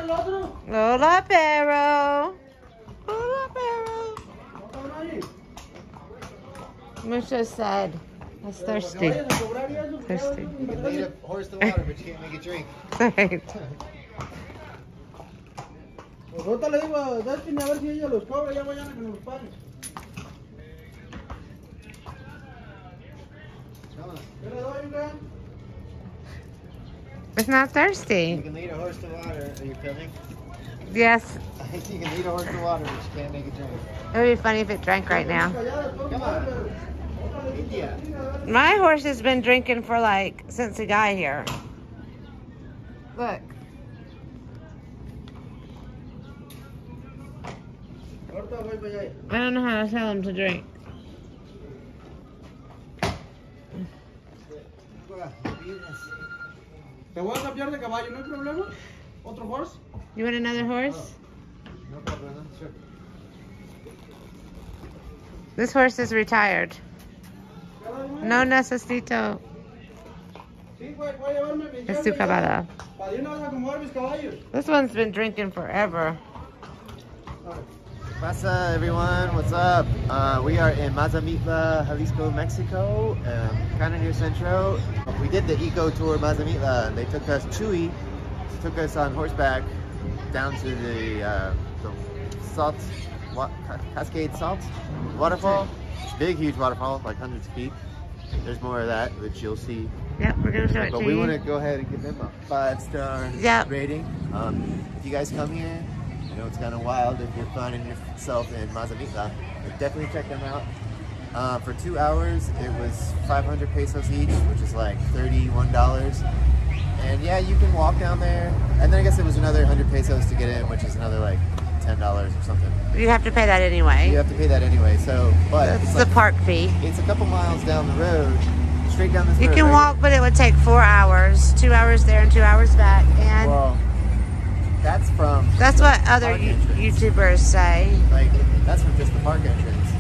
Hola, perro. Hola, perro. Mucho sad. I was thirsty. Thirsty. You can lead a horse to water, but you can't make it drink. Right. Pues ahorita le digo a Dustin a ver si ella los cobra, ya mañana que nos pague. ¿Qué le doy, Juan? It's not You thirsty. can lead a horse to water. Are you filming? Yes. You can lead a horse to water, but you can't make it drink. It would be funny if it drank right now. Come on. India. My horse has been drinking for like since he got here. Look. I don't know how to tell him to drink. Te voy a cambiar de caballo, ¿no hay problema? ¿Otro horse? You want another horse? No problem. Sure. This horse is retired. No necesito. Sí, voy a llevarme mi Es su cabada. para de una vez acomodar mis caballos. This one's been drinking forever. Masa, everyone, what's up? We are in Mazamitla, Jalisco, Mexico, kind of near Centro. We did the eco tour Mazamitla, and they took us, Chewy took us on horseback down to the salt, Cascade Salt waterfall. Big, huge waterfall, like hundreds of feet. There's more of that, which you'll see. Yep, we're gonna show it But to we you. want to go ahead and give them a 5-star Yep. rating. If you guys come here, you know it's kind of wild if you're finding yourself in Mazamitla. But definitely check them out. For 2 hours, it was 500 pesos each, which is like $31. And yeah, you can walk down there. And then I guess it was another 100 pesos to get in, which is another like $10 or something. You have to pay that anyway. You have to pay that anyway. So, but That's it's the like, park fee. it's a couple miles down the road, straight down this You road. can right? walk, but it would take 4 hours. 2 hours there and 2 hours back. And Well, that's from. that's the what other park entrance. YouTubers say. Like, that's from just the park entrance.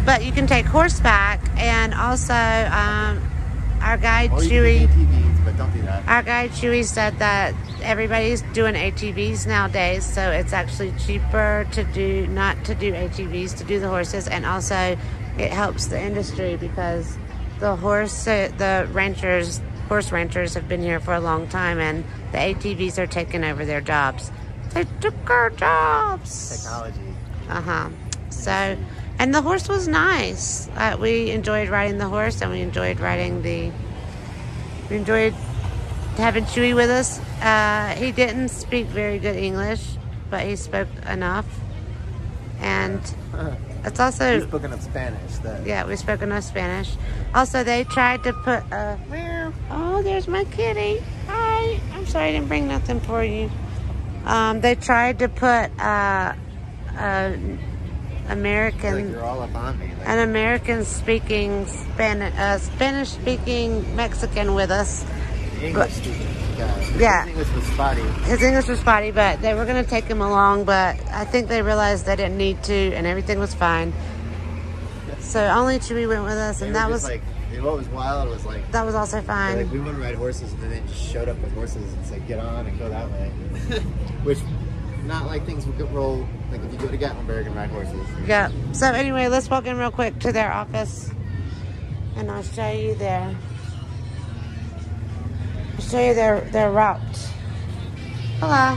But you can take horseback, and also our guide Or you Chewy. can do ATVs, but don't do that. Our guide Chewy said that everybody's doing ATVs nowadays, so it's actually cheaper to do not to do ATVs, to do the horses, and also it helps the industry because the horse ranchers have been here for a long time, and the ATVs are taking over their jobs. They took our jobs. Technology. So, and the horse was nice. We enjoyed riding the horse, and we enjoyed having Chewy with us. He didn't speak very good English, but he spoke enough. And it's also... We spoke enough Spanish. Yeah, we spoke enough Spanish. Also, they tried to put... oh, there's my kitty. Hi. I'm sorry I didn't bring nothing for you. They tried to put American... Like you're all up on me. Like, an American-speaking Spanish-speaking Mexican with us. English-speaking guy. Yeah. His English was spotty. His English was spotty, but they were going to take him along, but I think they realized they didn't need to, and everything was fine. So only Chewy went with us, and that was... like, what was wild was like... That was also fine. Like, we wanted to ride horses, and then they just showed up with horses and said, get on and go that way. Which, not like things would roll, like if you go to Gatlinburg and ride horses. Yeah. So anyway, let's walk in real quick to their office, and I'll show you their route. Hello.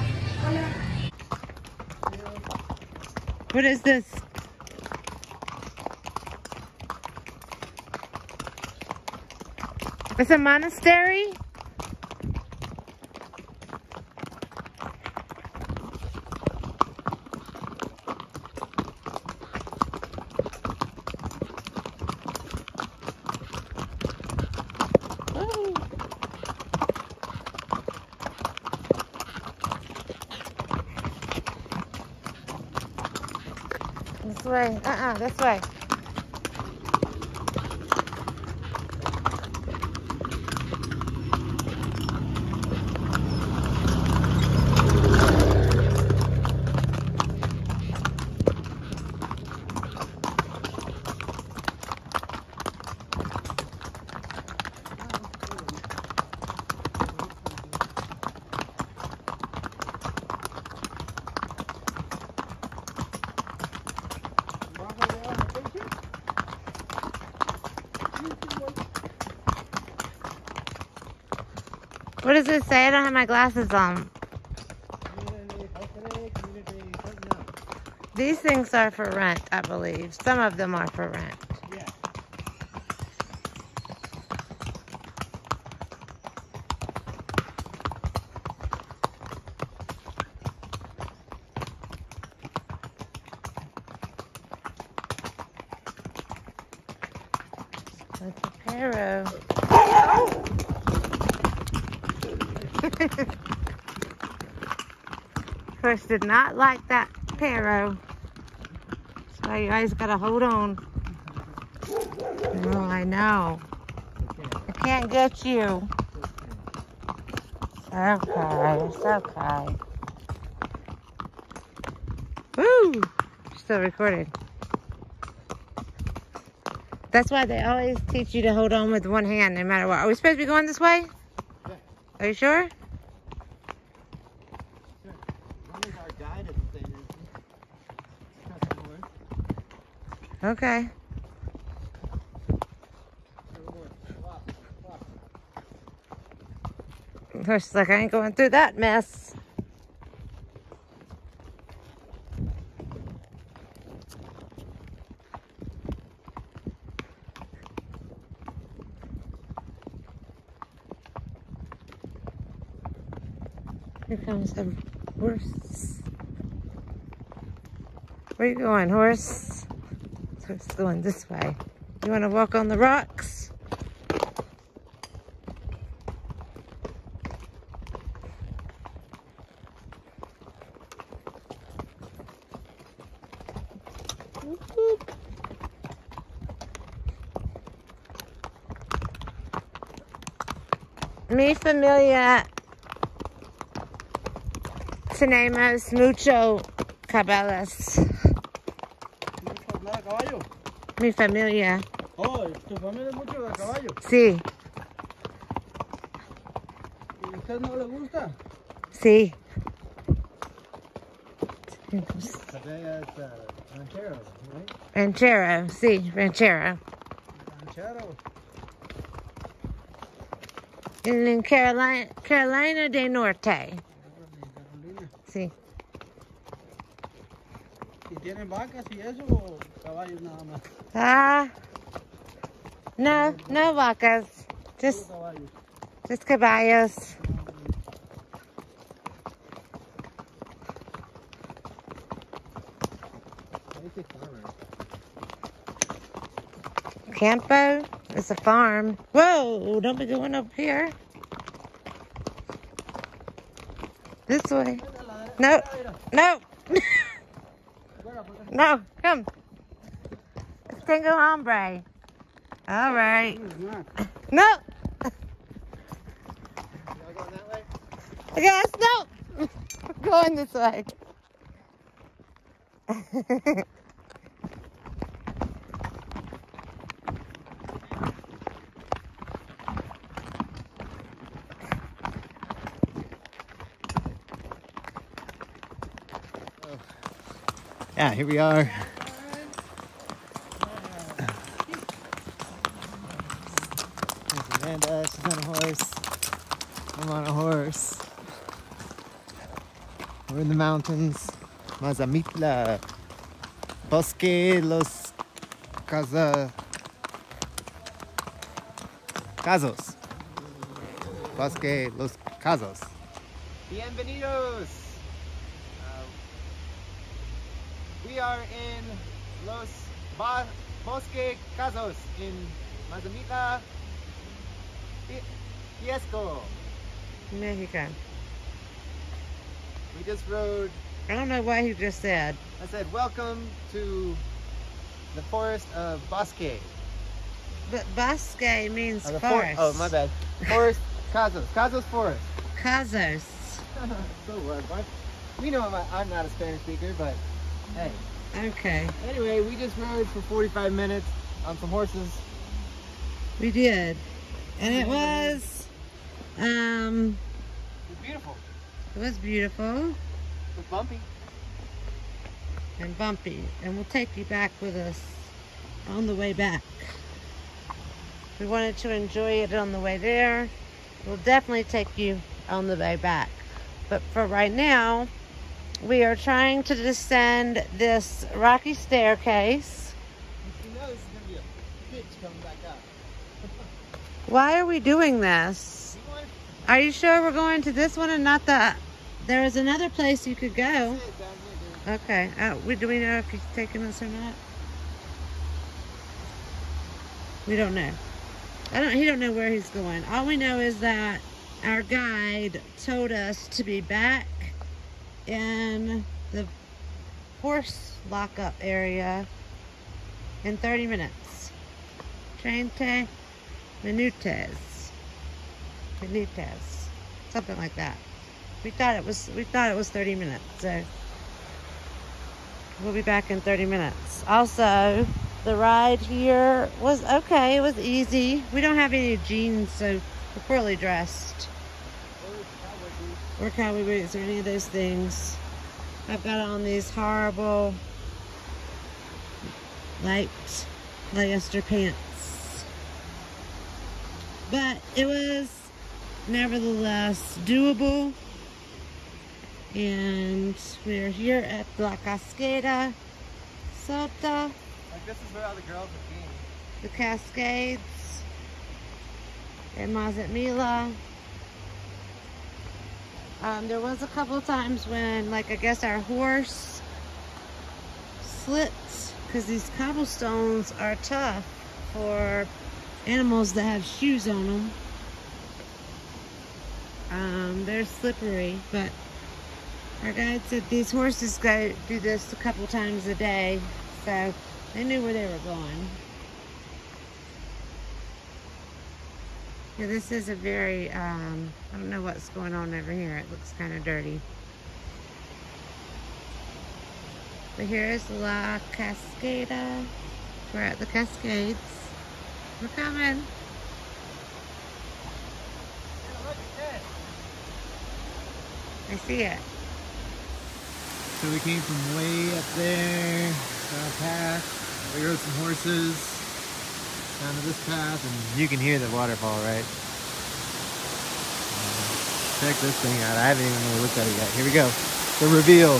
What is this? It's a monastery? This way. This way. does it say? I don't have my glasses on. These things are for rent, I believe. Some of them are for rent. Yeah. That's a Pero. Horse did not like that Pero. That's why you guys gotta hold on. Oh, I know. I can't get you. It's okay. It's okay. Woo! Still recording. That's why they always teach you to hold on with one hand no matter what. Are we supposed to be going this way? Yeah. Are you sure? Sure. As long as our guide isn't saying anything. Okay. Horse is like, I ain't going through that mess. Here comes a horse. Where you going, horse? So it's going this way. You want to walk on the rocks? Mi familia tenemos mucho cabanas. ¿Hablar a caballo? Mi familia. Oh, ¿tu familia es mucho de caballo? Sí, ¿Y a usted no le gusta? sí. Cabellas, rancheros, right? Ranchero, sí, ranchero. Ranchero. En Carolina del Norte. Sí. ¿Y tienen vacas y eso o caballos nada más? No, no vacas. Just Caballos. Just caballos. Campo is a farm. Whoa, don't be going up here. This way. No, no. No, come. Let's tango hombre. All right. No. Y'all going that way? Yes, no. We're going this way. Yeah, here we are. There's Amanda, she's on a horse. I'm on a horse. We're in the mountains. Mazamitla. Bosque Los Cazos. Bosque Los Cazos. Bienvenidos! We are in Bosque Cazos in Mazamitla, Jalisco. Mexico. We just rode. I don't know what he just said. I said, welcome to the forest of Bosque. But Bosque means Oh, forest. oh, my bad. Forest Cazos. Cazos Forest. Cazos. So what? We know I'm not a Spanish speaker, but hey. Okay. Anyway, we just rode for 45 minutes on some horses. We did. And it was, It was beautiful. it was beautiful It was bumpy. and bumpy. And we'll take you back with us on the way back. We wanted to enjoy it on the way there. We'll definitely take you on the way back. But for right now, we are trying to descend this rocky staircase. You know this is going to be a bitch coming back up. Why are we doing this? Are you sure we're going to this one and not the... There is another place you could go. Okay. Do we know if he's taking us or not? We don't know. He don't know where he's going. All we know is that our guide told us to be back in the horse lockup area in 30 minutes. 30 minutos. Something like that. We thought it was 30 minutes, so we'll be back in 30 minutes. Also, the ride here was okay. It was easy. We don't have any jeans, so we're poorly dressed. Or cowboy boots or any of those things. I've got on these horrible light polyester pants. But it was nevertheless doable. And we're here at La Cascada El Salto. Like, this is where all the girls are being. The Cascades in Mazamitla. There was a couple of times when, like, I guess our horse slipped because these cobblestones are tough for animals that have shoes on them. They're slippery, but our guide said these horses go do this a couple times a day, so they knew where they were going. Yeah, this is a very, I don't know what's going on over here. It looks kind of dirty. But here is La Cascada. We're at the Cascades. We're coming. I see it. So we came from way up there, down a path. We rode some horses down to this path, and you can hear the waterfall, right? Check this thing out. I haven't even really looked at it yet. Here we go. The reveal.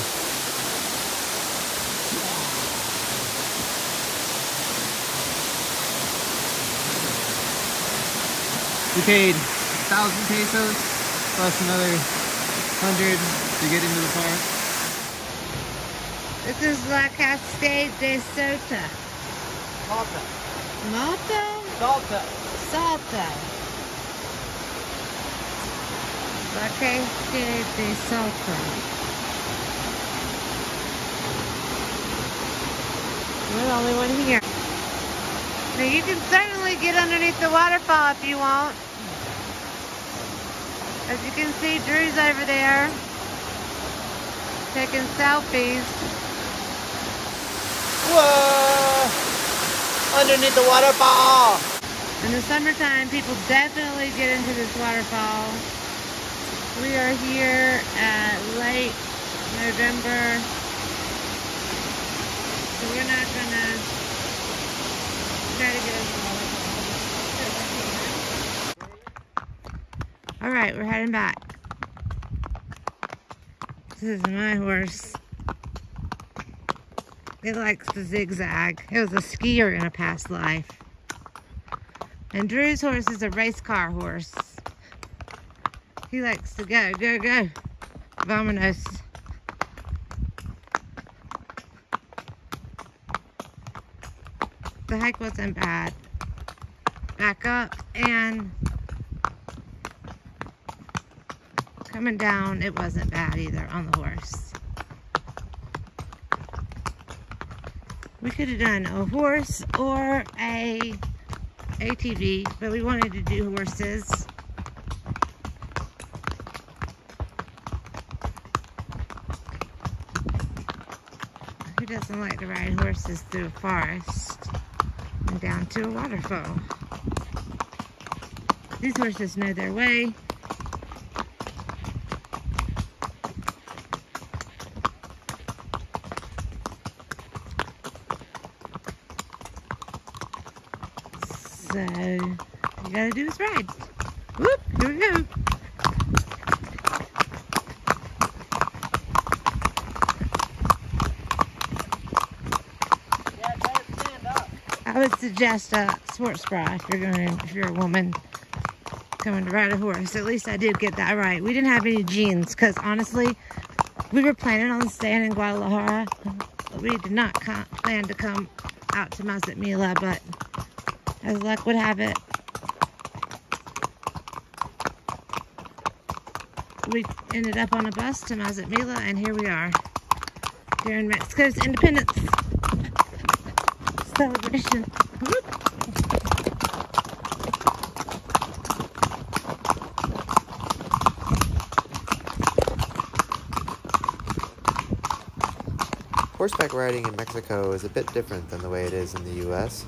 We paid 1,000 pesos plus another 100 to get into the park. This is La Cascada El Salto. Malta. Malta? Salta. Salto. La Cascada El Salto. We're the only one here. Now you can certainly get underneath the waterfall if you want. As you can see, Drew's over there taking selfies. Whoa! Underneath the waterfall! In the summertime, people definitely get into this waterfall. We are here at late November, so we're not gonna try to get into the waterfall. All right, we're heading back. This is my horse. It likes to zigzag. It was a skier in a past life. And Drew's horse is a race car horse. He likes to go, go, go. Vamonos. The hike wasn't bad. Back up and coming down, it wasn't bad either on the horse. We could have done a horse or a ATV, but we wanted to do horses. Who doesn't like to ride horses through a forest and down to a waterfall? These horses know their way. So, you gotta do is ride. Whoop! Here we go. I would suggest a sports bra if you're a woman coming to ride a horse. At least I did get that right. We didn't have any jeans because honestly, we were planning on staying in Guadalajara. We did not plan to come out to Mazamitla, but as luck would have it, we ended up on a bus to Mazamitla, and here we are during Mexico's independence celebration. Whoop. Horseback riding in Mexico is a bit different than the way it is in the US.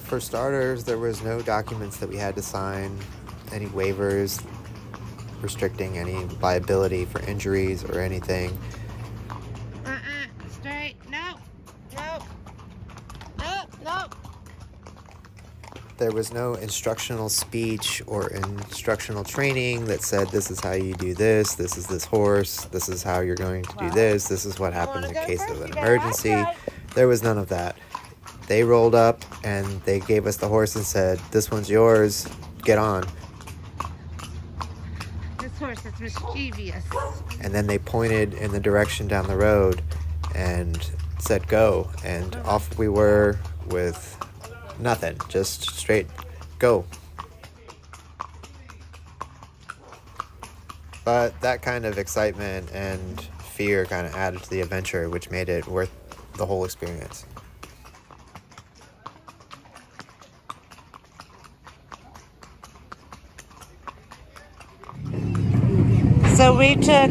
For starters, there was no documents that we had to sign, any waivers restricting any liability for injuries or anything. Straight. No. Nope. Nope. Nope. There was no instructional speech or instructional training that said this is how you do this is this horse, this is how you're going to do this is what happens in case of an emergency. There was none of that. They rolled up and they gave us the horse and said, this one's yours, get on. This horse is mischievous. And then they pointed in the direction down the road and said go, and off we were with nothing, just straight go. But that kind of excitement and fear kind of added to the adventure, which made it worth the whole experience. So we took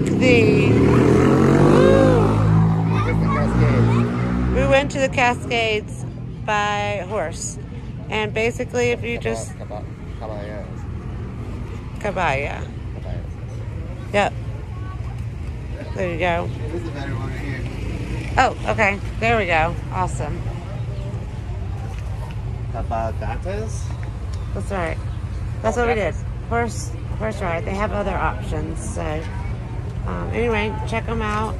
we went to the Cascades by horse. And basically if you just... Cabaya. Yep. There you go. There's a better one right here. Oh, okay. There we go. Awesome. Cabanas? That's right. That's what we did. Horse ride. They have other options. So anyway, check them out.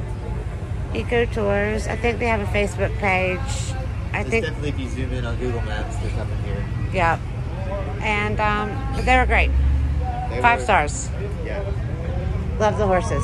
Eco Tours. I think they have a Facebook page. I think definitely, if you zoom in on Google Maps, there's something here. Yeah. And but they were great. 5 stars. Yeah. Love the horses.